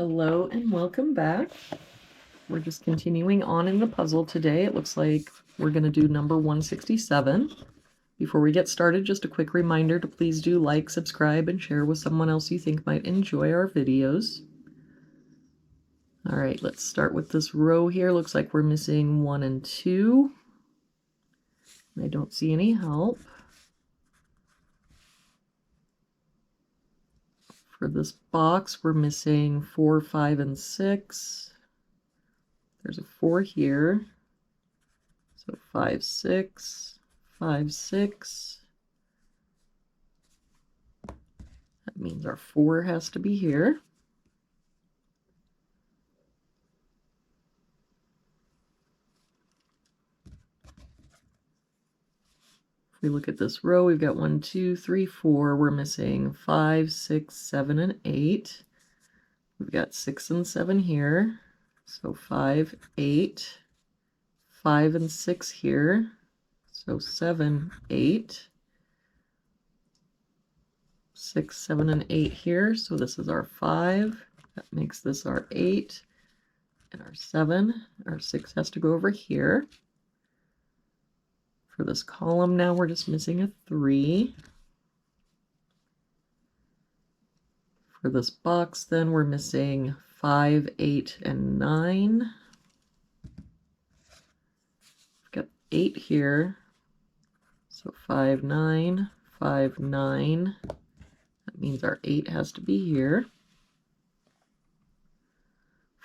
Hello and welcome back. We're just continuing on in the puzzle today. It looks like we're going to do number 167. Before we get started, just a quick reminder to please do like, subscribe, and share with someone else you think might enjoy our videos. All right, let's start with this row here. Looks like we're missing 1 and 2. I don't see any help. For this box, we're missing 4, 5, and 6. There's a 4 here. So 5, 6, 5, 6. That means our 4 has to be here. If we look at this row, we've got 1, 2, 3, 4. We're missing 5, 6, 7, and 8. We've got 6 and 7 here. So 5, 8. 5 and 6 here. So 7, 8. 6, 7, and 8 here. So this is our 5. That makes this our 8. And our 7. Our 6 has to go over here. For this column now, we're just missing a 3. For this box, then, we're missing 5, 8, and 9. We've got 8 here. So 5, 9, 5, 9. That means our 8 has to be here.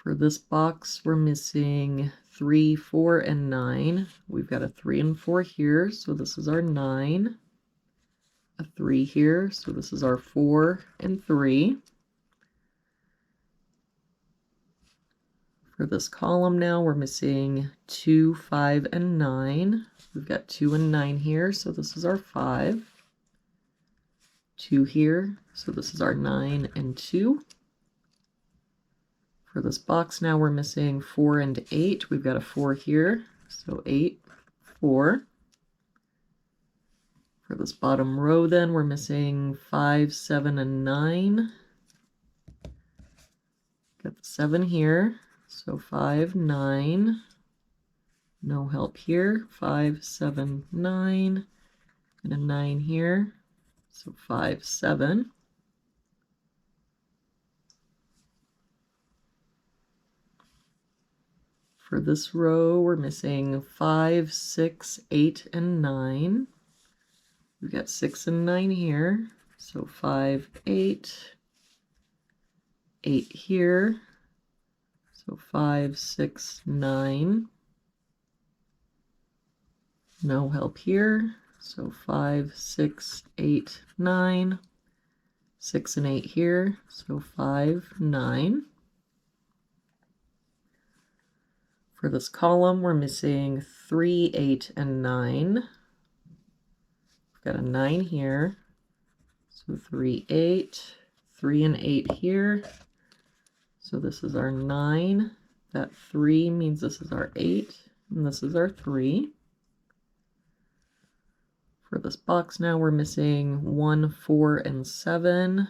For this box, we're missing 3, 4, and 9. We've got a 3 and 4 here, so this is our 9. A 3 here, so this is our 4 and 3. For this column now, we're missing 2, 5, and 9. We've got 2 and 9 here, so this is our 5. 2 here, so this is our 9 and 2. For this box now, we're missing 4 and 8. We've got a 4 here, so 8, 4. For this bottom row then, we're missing 5, 7, and 9. Got the 7 here, so 5, 9. No help here, 5, 7, 9. And a 9 here, so 5, 7. For this row, we're missing 5, 6, 8, and 9. We've got 6 and 9 here, so 5, 8, 8 here, so 5, 6, 9. No help here, so 5, 6, 8, 9. 6 and 8 here, so 5, 9. For this column, we're missing 3, 8, and 9. We've got a 9 here, so 3, 8, 3 and 8 here. So this is our 9. That 3 means this is our 8, and this is our 3. For this box now, we're missing 1, 4, and 7.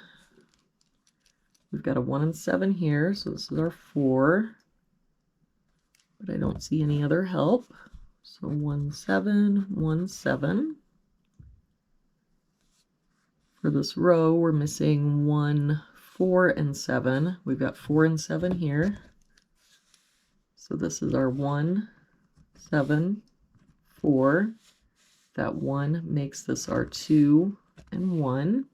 We've got a 1 and 7 here, so this is our 4. But I don't see any other help. So 1, 7, 1, 7. For this row, we're missing 1, 4, and 7. We've got 4 and 7 here. So this is our 1, 7, 4. That 1 makes this our 2 and 1.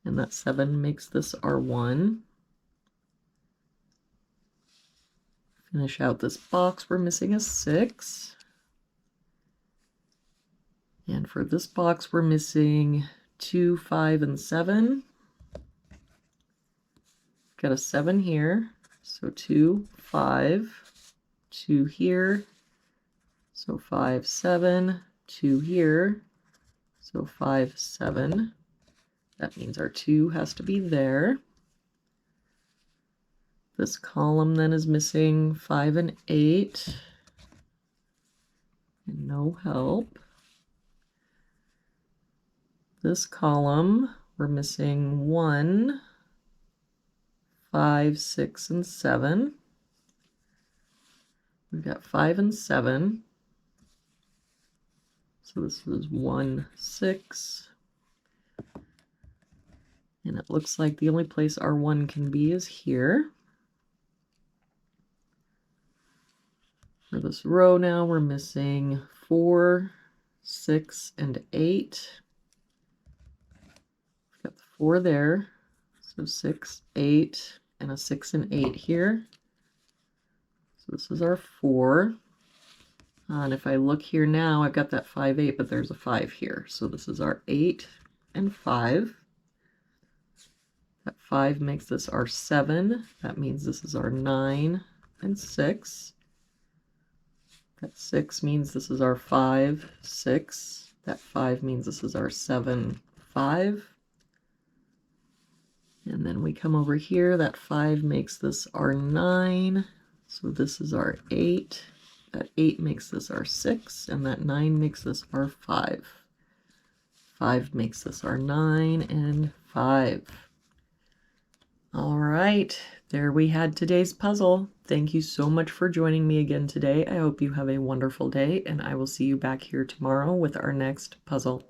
And that 7 makes this our 1. Finish out this box, we're missing a 6. And for this box, we're missing 2, 5, and 7. Got a 7 here, so 2, 5. 2 here, so 5, 7. 2 here, so 5, 7. That means our 2 has to be there. This column then is missing 5 and 8. And no help. This column, we're missing 1, 5, 6, and 7. We've got 5 and 7. So this is 1, 6. And it looks like the only place our 1 can be is here. For this row now, we're missing 4, 6, and 8. We've got the 4 there. So 6, 8, and a 6 and 8 here. So this is our 4. And if I look here now, I've got that 5, 8, but there's a 5 here. So this is our 8 and 5. That 5 makes this our 7. That means this is our 9 and 6. That 6 means this is our 5, 6. That 5 means this is our 7, 5. And then we come over here, that 5 makes this our 9. So this is our 8. That 8 makes this our 6, and that 9 makes this our 5. 5 makes this our 9 and 5. All right, there we had today's puzzle. Thank you so much for joining me again today. I hope you have a wonderful day, and I will see you back here tomorrow with our next puzzle.